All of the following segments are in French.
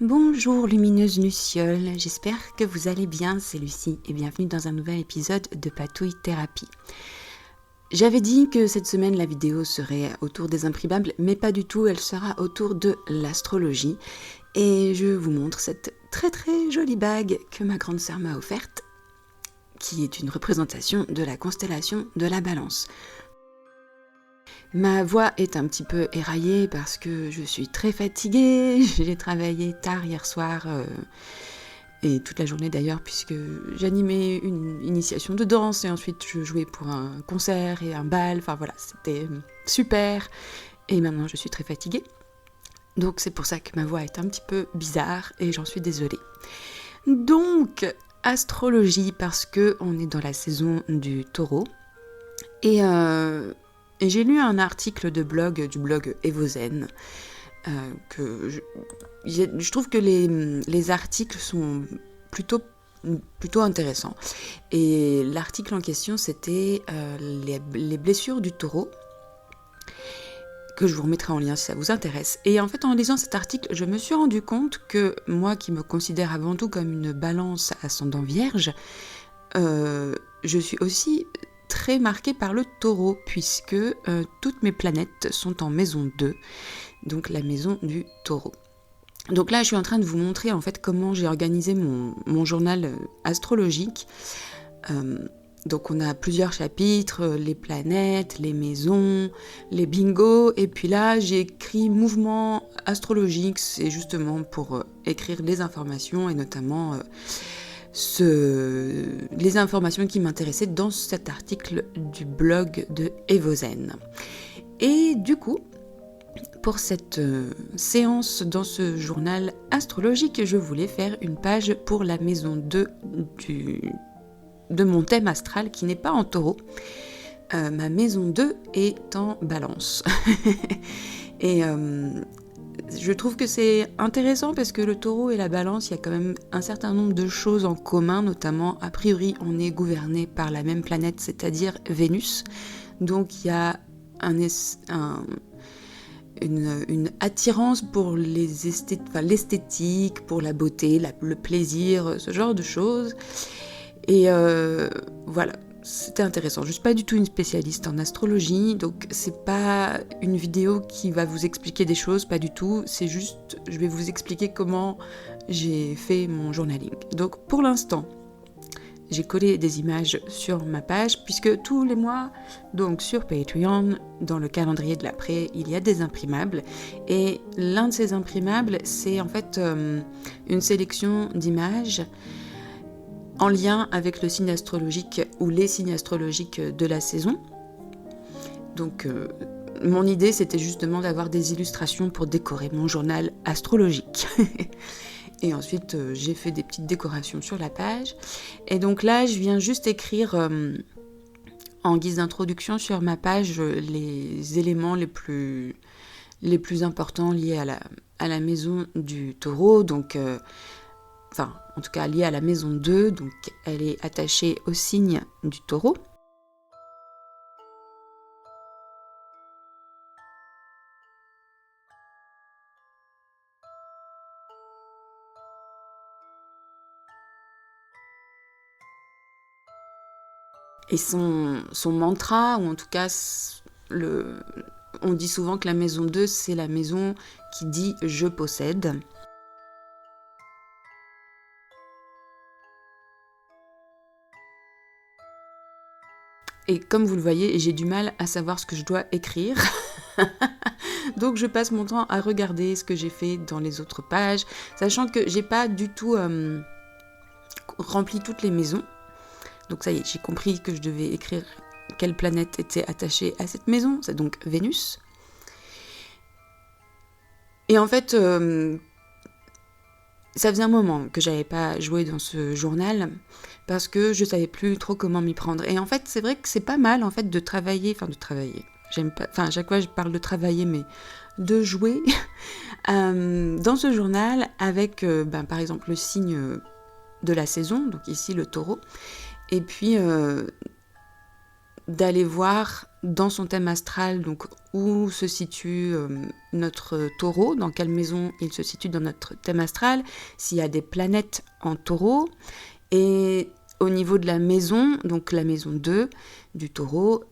Bonjour lumineuse Luciole, j'espère que vous allez bien, c'est Lucie et bienvenue dans un nouvel épisode de Patouille Thérapie. J'avais dit que cette semaine la vidéo serait autour des imprimables, mais pas du tout, elle sera autour de l'astrologie. Et je vous montre cette très très jolie bague que ma grande sœur m'a offerte, qui est une représentation de la constellation de la Balance. Ma voix est un petit peu éraillée parce que je suis très fatiguée, j'ai travaillé tard hier soir et toute la journée d'ailleurs puisque j'animais une initiation de danse et ensuite je jouais pour un concert et un bal, enfin voilà, c'était super et maintenant je suis très fatiguée. Donc c'est pour ça que ma voix est un petit peu bizarre et j'en suis désolée. Donc, astrologie parce que on est dans la saison du taureau et j'ai lu un article du blog Evozen, que je trouve que les articles sont plutôt intéressants. Et l'article en question, c'était les blessures du taureau, que je vous remettrai en lien si ça vous intéresse. Et en fait, en lisant cet article, je me suis rendu compte que moi, qui me considère avant tout comme une balance ascendant vierge, je suis aussi très marquée par le taureau, puisque toutes mes planètes sont en maison 2, donc la maison du taureau. Donc là, je suis en train de vous montrer en fait comment j'ai organisé mon journal astrologique. Donc on a plusieurs chapitres, les planètes, les maisons, les bingos, et puis là j'ai écrit mouvement astrologique, c'est justement pour écrire les informations et notamment les informations qui m'intéressaient dans cet article du blog de Evozen. Et du coup, pour cette séance dans ce journal astrologique, je voulais faire une page pour la maison 2 de mon thème astral qui n'est pas en taureau. Ma maison 2 est en balance. Et je trouve que c'est intéressant parce que le taureau et la balance, il y a quand même un certain nombre de choses en commun, notamment a priori on est gouverné par la même planète, c'est-à-dire Vénus. Donc il y a une attirance pour l'esthétique, pour la beauté, le plaisir, ce genre de choses. Et voilà, c'était intéressant. Je ne suis pas du tout une spécialiste en astrologie, donc c'est pas une vidéo qui va vous expliquer des choses, pas du tout. C'est juste, je vais vous expliquer comment j'ai fait mon journaling. Donc pour l'instant, j'ai collé des images sur ma page, puisque tous les mois, donc sur Patreon, dans le calendrier de l'après, il y a des imprimables. Et l'un de ces imprimables, c'est en fait une sélection d'images en lien avec le signe astrologique ou les signes astrologiques de la saison. Donc mon idée c'était justement d'avoir des illustrations pour décorer mon journal astrologique. Et ensuite j'ai fait des petites décorations sur la page. Et donc là je viens juste écrire en guise d'introduction sur ma page les éléments les plus importants liés à la maison du taureau. Donc en tout cas liée à la maison 2, donc elle est attachée au signe du taureau. Et son mantra, ou en tout cas, on dit souvent que la maison 2, c'est la maison qui dit « je possède ». Et comme vous le voyez, j'ai du mal à savoir ce que je dois écrire. Donc je passe mon temps à regarder ce que j'ai fait dans les autres pages, sachant que j'ai pas du tout rempli toutes les maisons. Donc ça y est, j'ai compris que je devais écrire quelle planète était attachée à cette maison, c'est donc Vénus. Et en fait, ça faisait un moment que j'avais pas joué dans ce journal parce que je savais plus trop comment m'y prendre. Et en fait, c'est vrai que c'est pas mal en fait de travailler. J'aime pas, à chaque fois je parle de travailler, mais de jouer dans ce journal avec, par exemple, le signe de la saison, donc ici le taureau, et puis d'aller voir dans son thème astral, donc où se situe notre taureau, dans quelle maison il se situe dans notre thème astral, s'il y a des planètes en taureau, et au niveau de la maison, donc la maison 2 du taureau,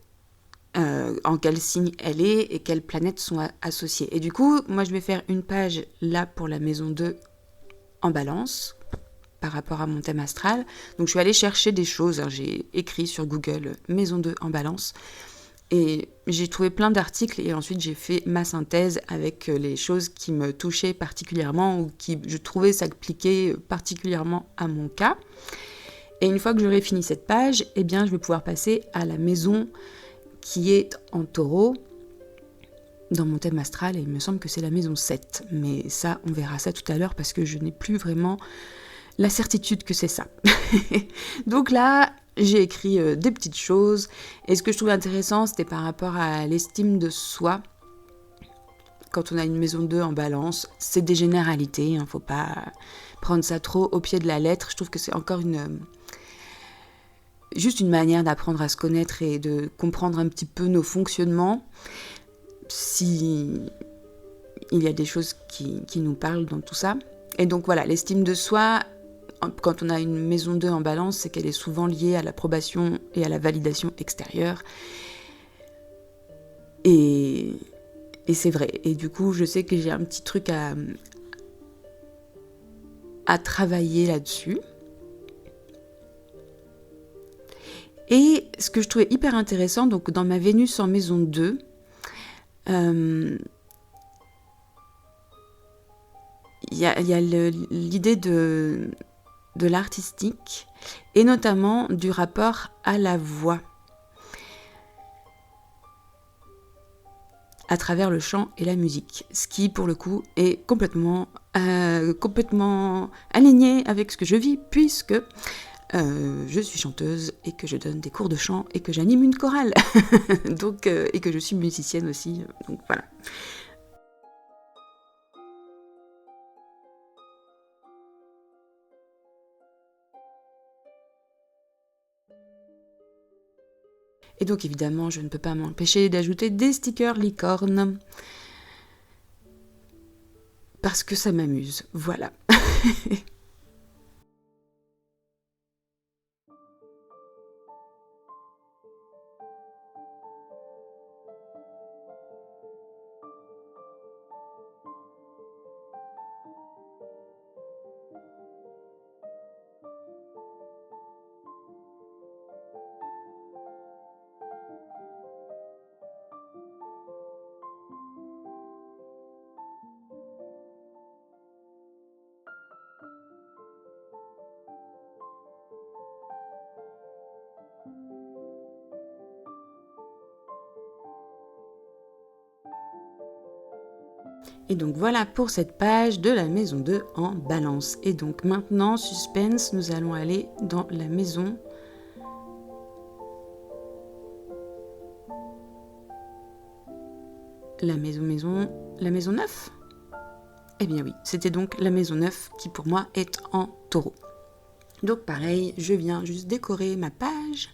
en quel signe elle est et quelles planètes sont associées. Et du coup, moi je vais faire une page là pour la maison 2 en balance, par rapport à mon thème astral. Donc je suis allée chercher des choses, j'ai écrit sur Google maison 2 en balance, et j'ai trouvé plein d'articles, et ensuite j'ai fait ma synthèse avec les choses qui me touchaient particulièrement, ou qui je trouvais s'appliquer particulièrement à mon cas. Et une fois que j'aurai fini cette page, eh bien je vais pouvoir passer à la maison qui est en taureau dans mon thème astral, et il me semble que c'est la maison 7. Mais ça, on verra ça tout à l'heure, parce que je n'ai plus vraiment la certitude que c'est ça. Donc là, j'ai écrit des petites choses, et ce que je trouvais intéressant, c'était par rapport à l'estime de soi. Quand on a une maison 2 en balance, c'est des généralités, faut pas prendre ça trop au pied de la lettre. Je trouve que c'est encore juste une manière d'apprendre à se connaître et de comprendre un petit peu nos fonctionnements. Si il y a des choses qui nous parlent dans tout ça. Et donc voilà, l'estime de soi, quand on a une maison 2 en balance, c'est qu'elle est souvent liée à l'approbation et à la validation extérieure. Et c'est vrai. Et du coup, je sais que j'ai un petit truc à travailler là-dessus. Et ce que je trouvais hyper intéressant, donc dans ma Vénus en maison 2, il y a l'idée de l'artistique, et notamment du rapport à la voix, à travers le chant et la musique, ce qui pour le coup est complètement aligné avec ce que je vis, puisque je suis chanteuse et que je donne des cours de chant et que j'anime une chorale donc, et que je suis musicienne aussi, donc voilà. Et donc évidemment, je ne peux pas m'empêcher d'ajouter des stickers licornes, parce que ça m'amuse, voilà. Et donc voilà pour cette page de la maison 2 en balance. Et donc maintenant, suspense, nous allons aller dans la maison... La maison 9 ? Eh bien oui, c'était donc la maison 9 qui pour moi est en taureau. Donc pareil, je viens juste décorer ma page.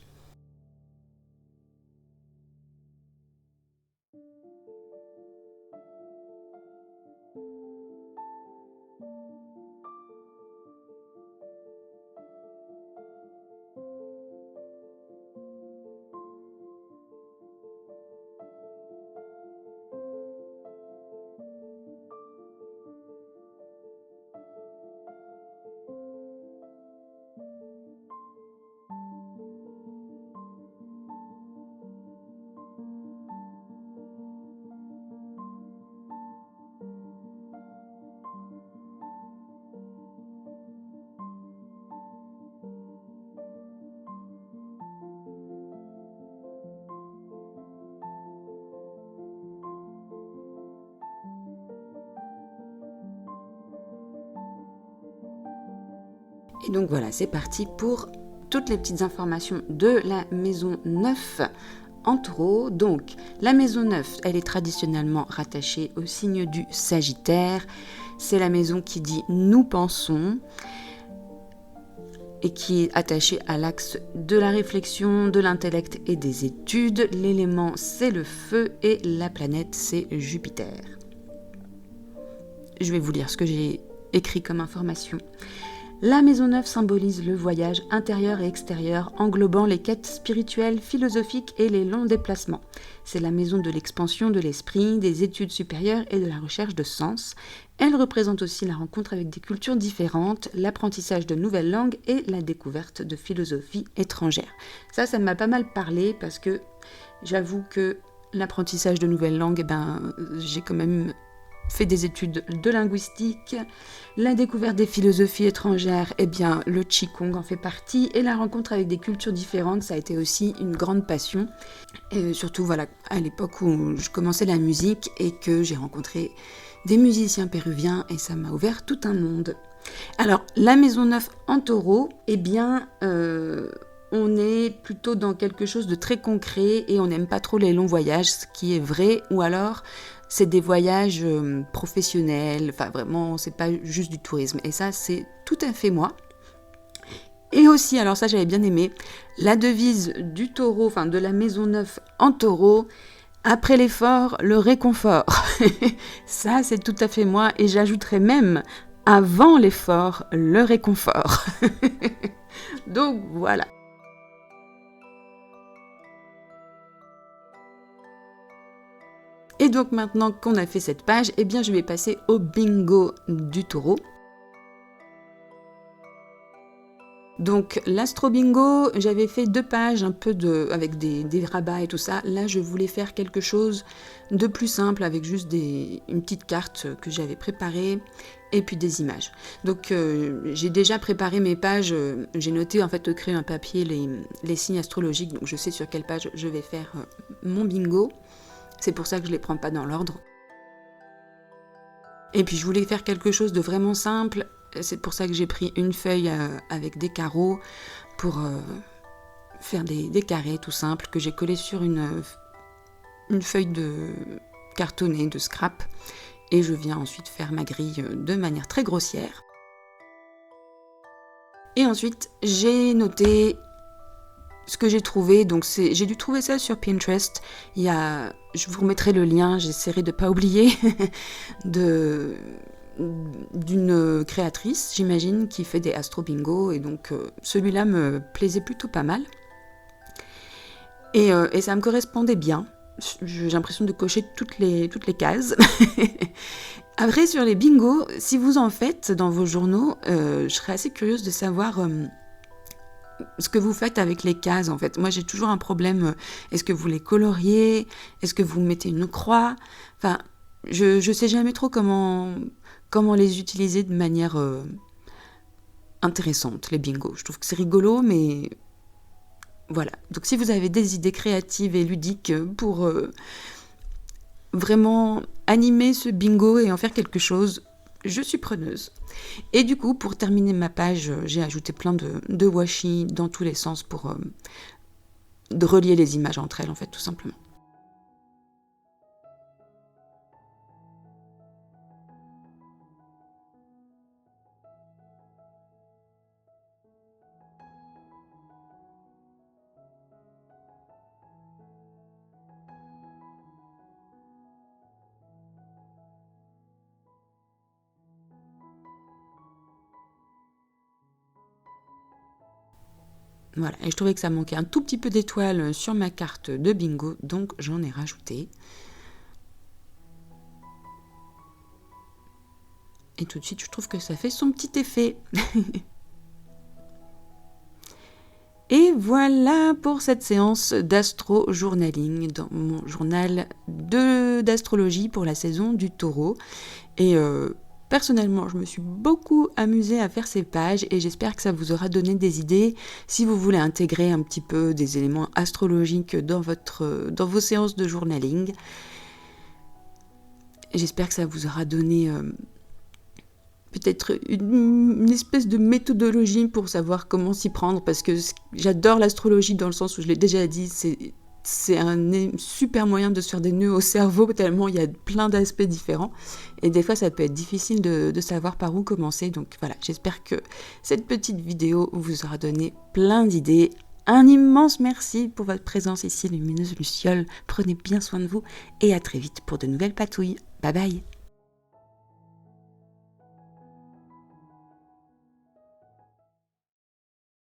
Et donc voilà, c'est parti pour toutes les petites informations de la maison 9 en taureau. Donc la maison 9, elle est traditionnellement rattachée au signe du Sagittaire. C'est la maison qui dit « nous pensons ». et qui est attaché à l'axe de la réflexion, de l'intellect et des études. L'élément, c'est le feu et la planète, c'est Jupiter. Je vais vous lire ce que j'ai écrit comme information. La maison 9 symbolise le voyage intérieur et extérieur, englobant les quêtes spirituelles, philosophiques et les longs déplacements. C'est la maison de l'expansion de l'esprit, des études supérieures et de la recherche de sens. Elle représente aussi la rencontre avec des cultures différentes, l'apprentissage de nouvelles langues et la découverte de philosophie étrangère. Ça m'a pas mal parlé parce que j'avoue que l'apprentissage de nouvelles langues, j'ai quand même fait des études de linguistique. La découverte des philosophies étrangères, le Qigong en fait partie. Et la rencontre avec des cultures différentes, ça a été aussi une grande passion. Et surtout, à l'époque où je commençais la musique et que j'ai rencontré des musiciens péruviens et ça m'a ouvert tout un monde. Alors, la maison 9 en taureau, on est plutôt dans quelque chose de très concret et on n'aime pas trop les longs voyages, ce qui est vrai, ou alors c'est des voyages professionnels, vraiment, c'est pas juste du tourisme. Et ça, c'est tout à fait moi. Et aussi, alors ça, j'avais bien aimé, la devise du taureau, de la maison 9 en taureau, après l'effort, le réconfort. Ça, c'est tout à fait moi, et j'ajouterais même, avant l'effort, le réconfort. Donc, voilà. Et donc maintenant qu'on a fait cette page, je vais passer au bingo du taureau. Donc l'astro bingo, j'avais fait 2 pages avec des rabats et tout ça. Là, je voulais faire quelque chose de plus simple avec juste une petite carte que j'avais préparée et puis des images. Donc j'ai déjà préparé mes pages, j'ai noté au crayon à papier les signes astrologiques, donc je sais sur quelle page je vais faire mon bingo. C'est pour ça que je ne les prends pas dans l'ordre. Et puis je voulais faire quelque chose de vraiment simple. C'est pour ça que j'ai pris une feuille avec des carreaux pour faire des carrés tout simples que j'ai collés sur une feuille de cartonné, de scrap. Et je viens ensuite faire ma grille de manière très grossière. Et ensuite, j'ai noté ce que j'ai trouvé. Donc j'ai dû trouver ça sur Pinterest. Je vous remettrai le lien, j'essaierai de ne pas oublier, d'une créatrice, j'imagine, qui fait des astro bingo. Et donc celui-là me plaisait plutôt pas mal. Et ça me correspondait bien. J'ai l'impression de cocher toutes les cases. Après, sur les bingos, si vous en faites dans vos journaux, je serais assez curieuse de savoir ce que vous faites avec les cases, en fait. Moi, j'ai toujours un problème. Est-ce que vous les coloriez? Est-ce que vous mettez une croix? Je sais jamais trop comment les utiliser de manière intéressante, les bingos. Je trouve que c'est rigolo, mais voilà. Donc, si vous avez des idées créatives et ludiques pour vraiment animer ce bingo et en faire quelque chose, je suis preneuse. Et du coup, pour terminer ma page, j'ai ajouté plein de washi dans tous les sens pour de relier les images entre elles, en fait, tout simplement. Voilà, et je trouvais que ça manquait un tout petit peu d'étoiles sur ma carte de bingo, donc j'en ai rajouté. Et tout de suite, je trouve que ça fait son petit effet. Et voilà pour cette séance d'astro-journaling dans mon journal d'astrologie pour la saison du taureau. Et personnellement, je me suis beaucoup amusée à faire ces pages et j'espère que ça vous aura donné des idées si vous voulez intégrer un petit peu des éléments astrologiques dans vos séances de journaling. J'espère que ça vous aura donné peut-être une espèce de méthodologie pour savoir comment s'y prendre, parce que j'adore l'astrologie dans le sens où je l'ai déjà dit, c'est c'est un super moyen de se faire des nœuds au cerveau, tellement il y a plein d'aspects différents. Et des fois, ça peut être difficile de savoir par où commencer. Donc voilà, j'espère que cette petite vidéo vous aura donné plein d'idées. Un immense merci pour votre présence ici, Lumineuse Luciole. Prenez bien soin de vous et à très vite pour de nouvelles patouilles. Bye bye!